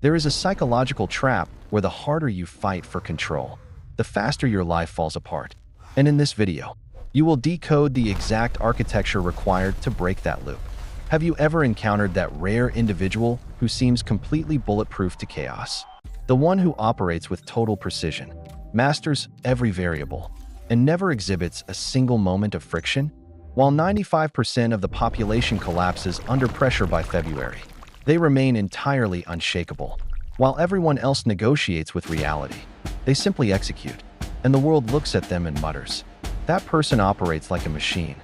There is a psychological trap where the harder you fight for control, the faster your life falls apart. And in this video, you will decode the exact architecture required to break that loop. Have you ever encountered that rare individual who seems completely bulletproof to chaos? The one who operates with total precision, masters every variable, and never exhibits a single moment of friction? While 95% of the population collapses under pressure by February, they remain entirely unshakable. While everyone else negotiates with reality, they simply execute, and the world looks at them and mutters, "That person operates like a machine."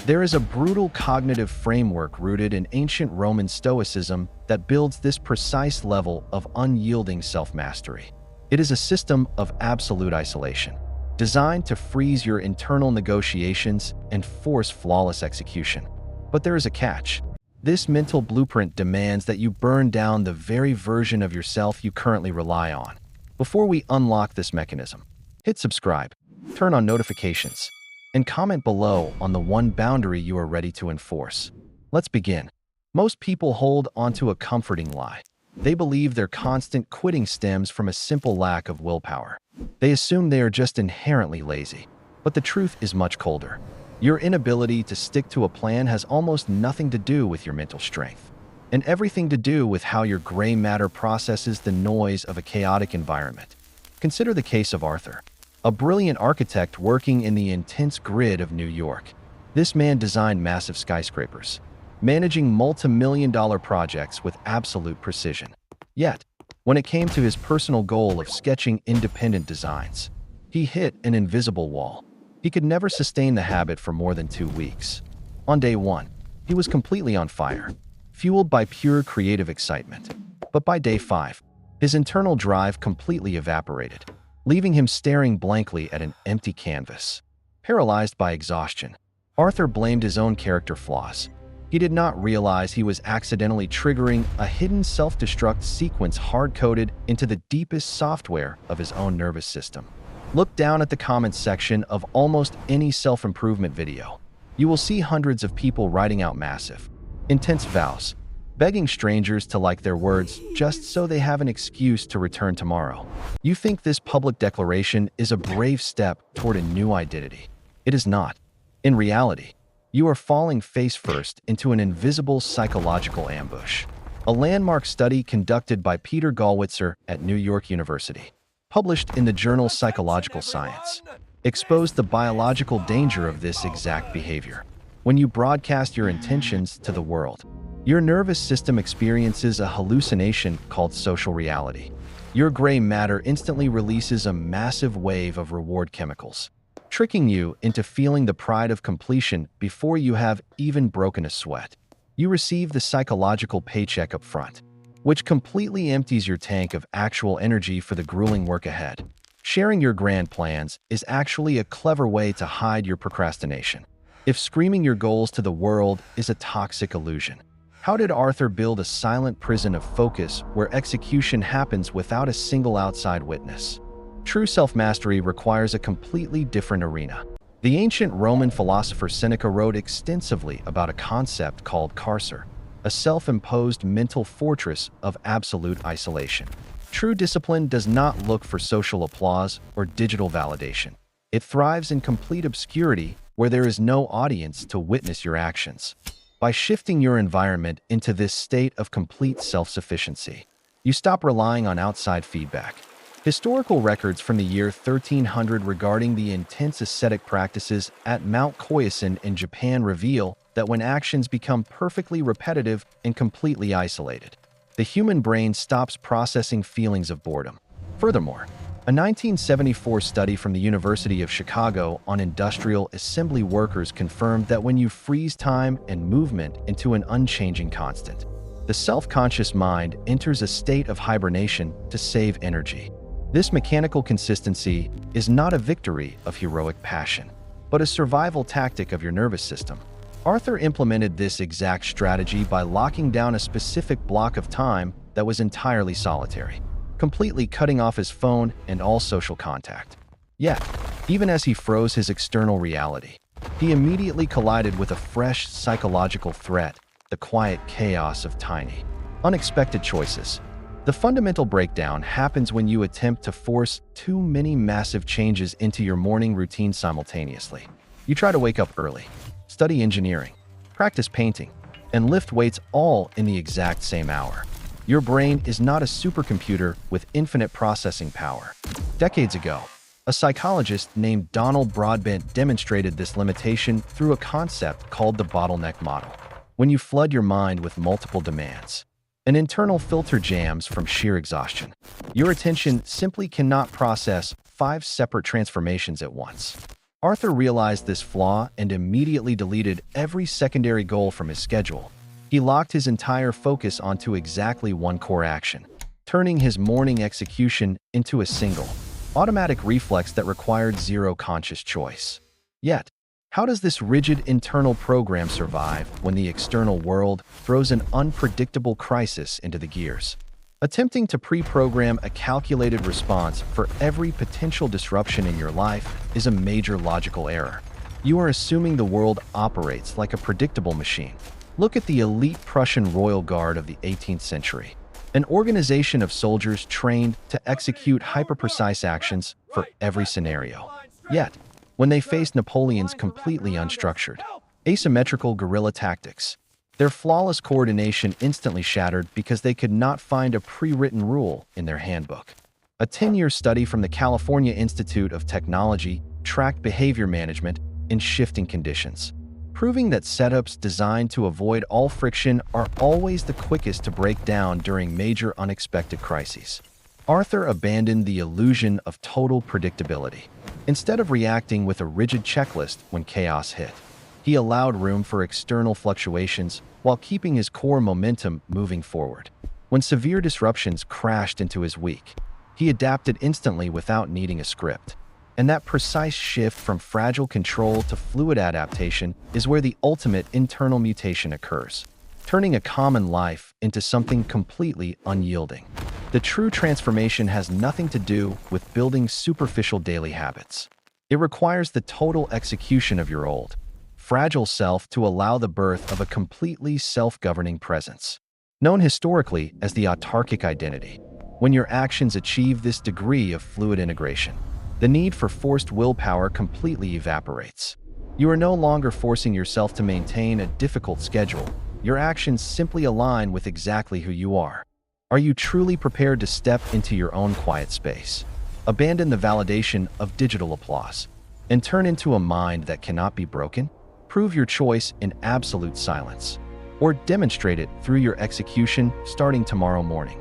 There is a brutal cognitive framework rooted in ancient Roman Stoicism that builds this precise level of unyielding self-mastery. It is a system of absolute isolation, designed to freeze your internal negotiations and force flawless execution. But there is a catch. This mental blueprint demands that you burn down the very version of yourself you currently rely on. Before we unlock this mechanism, hit subscribe, turn on notifications, and comment below on the one boundary you are ready to enforce. Let's begin. Most people hold onto a comforting lie. They believe their constant quitting stems from a simple lack of willpower. They assume they are just inherently lazy. But the truth is much colder. Your inability to stick to a plan has almost nothing to do with your mental strength, and everything to do with how your gray matter processes the noise of a chaotic environment. Consider the case of Arthur, a brilliant architect working in the intense grid of New York. This man designed massive skyscrapers, managing multi-million-dollar projects with absolute precision. Yet, when it came to his personal goal of sketching independent designs, he hit an invisible wall. He could never sustain the habit for more than 2 weeks. On day 1, he was completely on fire, fueled by pure creative excitement. But by day 5, his internal drive completely evaporated, leaving him staring blankly at an empty canvas. Paralyzed by exhaustion, Arthur blamed his own character flaws. He did not realize he was accidentally triggering a hidden self-destruct sequence hard-coded into the deepest software of his own nervous system. Look down at the comments section of almost any self-improvement video. You will see hundreds of people writing out massive, intense vows, begging strangers to like their words just so they have an excuse to return tomorrow. You think this public declaration is a brave step toward a new identity. It is not. In reality, you are falling face first into an invisible psychological ambush. A landmark study conducted by Peter Gollwitzer at New York University, published in the journal Psychological Science, exposed the biological danger of this exact behavior. When you broadcast your intentions to the world, your nervous system experiences a hallucination called social reality. Your gray matter instantly releases a massive wave of reward chemicals, tricking you into feeling the pride of completion before you have even broken a sweat. You receive the psychological paycheck up front, which completely empties your tank of actual energy for the grueling work ahead. Sharing your grand plans is actually a clever way to hide your procrastination. If screaming your goals to the world is a toxic illusion, how did Arthur build a silent prison of focus where execution happens without a single outside witness? True self-mastery requires a completely different arena. The ancient Roman philosopher Seneca wrote extensively about a concept called Carcer, a self-imposed mental fortress of absolute isolation. True discipline does not look for social applause or digital validation. It thrives in complete obscurity where there is no audience to witness your actions. By shifting your environment into this state of complete self-sufficiency, you stop relying on outside feedback. Historical records from the year 1300 regarding the intense ascetic practices at Mount Koyasan in Japan reveal that when actions become perfectly repetitive and completely isolated, the human brain stops processing feelings of boredom. Furthermore, a 1974 study from the University of Chicago on industrial assembly workers confirmed that when you freeze time and movement into an unchanging constant, the self-conscious mind enters a state of hibernation to save energy. This mechanical consistency is not a victory of heroic passion, but a survival tactic of your nervous system. Arthur implemented this exact strategy by locking down a specific block of time that was entirely solitary, completely cutting off his phone and all social contact. Yet, even as he froze his external reality, he immediately collided with a fresh psychological threat, the quiet chaos of tiny, unexpected choices. The fundamental breakdown happens when you attempt to force too many massive changes into your morning routine simultaneously. You try to wake up early, study engineering, practice painting, and lift weights all in the exact same hour. Your brain is not a supercomputer with infinite processing power. Decades ago, a psychologist named Donald Broadbent demonstrated this limitation through a concept called the Bottleneck Model. When you flood your mind with multiple demands, an internal filter jams from sheer exhaustion. Your attention simply cannot process 5 separate transformations at once. Arthur realized this flaw and immediately deleted every secondary goal from his schedule. He locked his entire focus onto exactly one core action, turning his morning execution into a single, automatic reflex that required zero conscious choice. Yet, how does this rigid internal program survive when the external world throws an unpredictable crisis into the gears? Attempting to pre-program a calculated response for every potential disruption in your life is a major logical error. You are assuming the world operates like a predictable machine. Look at the elite Prussian royal guard of the 18th century, an organization of soldiers trained to execute hyper-precise actions for every scenario. Yet, when they faced Napoleon's completely unstructured, asymmetrical guerrilla tactics, their flawless coordination instantly shattered because they could not find a pre-written rule in their handbook. A 10-year study from the California Institute of Technology tracked behavior management in shifting conditions, proving that setups designed to avoid all friction are always the quickest to break down during major unexpected crises. Arthur abandoned the illusion of total predictability. Instead of reacting with a rigid checklist when chaos hit, he allowed room for external fluctuations while keeping his core momentum moving forward. When severe disruptions crashed into his week, he adapted instantly without needing a script. And that precise shift from fragile control to fluid adaptation is where the ultimate internal mutation occurs, turning a common life into something completely unyielding. The true transformation has nothing to do with building superficial daily habits. It requires the total execution of your old, fragile self to allow the birth of a completely self-governing presence, known historically as the autarkic identity. When your actions achieve this degree of fluid integration, the need for forced willpower completely evaporates. You are no longer forcing yourself to maintain a difficult schedule. Your actions simply align with exactly who you are. Are you truly prepared to step into your own quiet space, abandon the validation of digital applause, and turn into a mind that cannot be broken? Prove your choice in absolute silence, or demonstrate it through your execution starting tomorrow morning.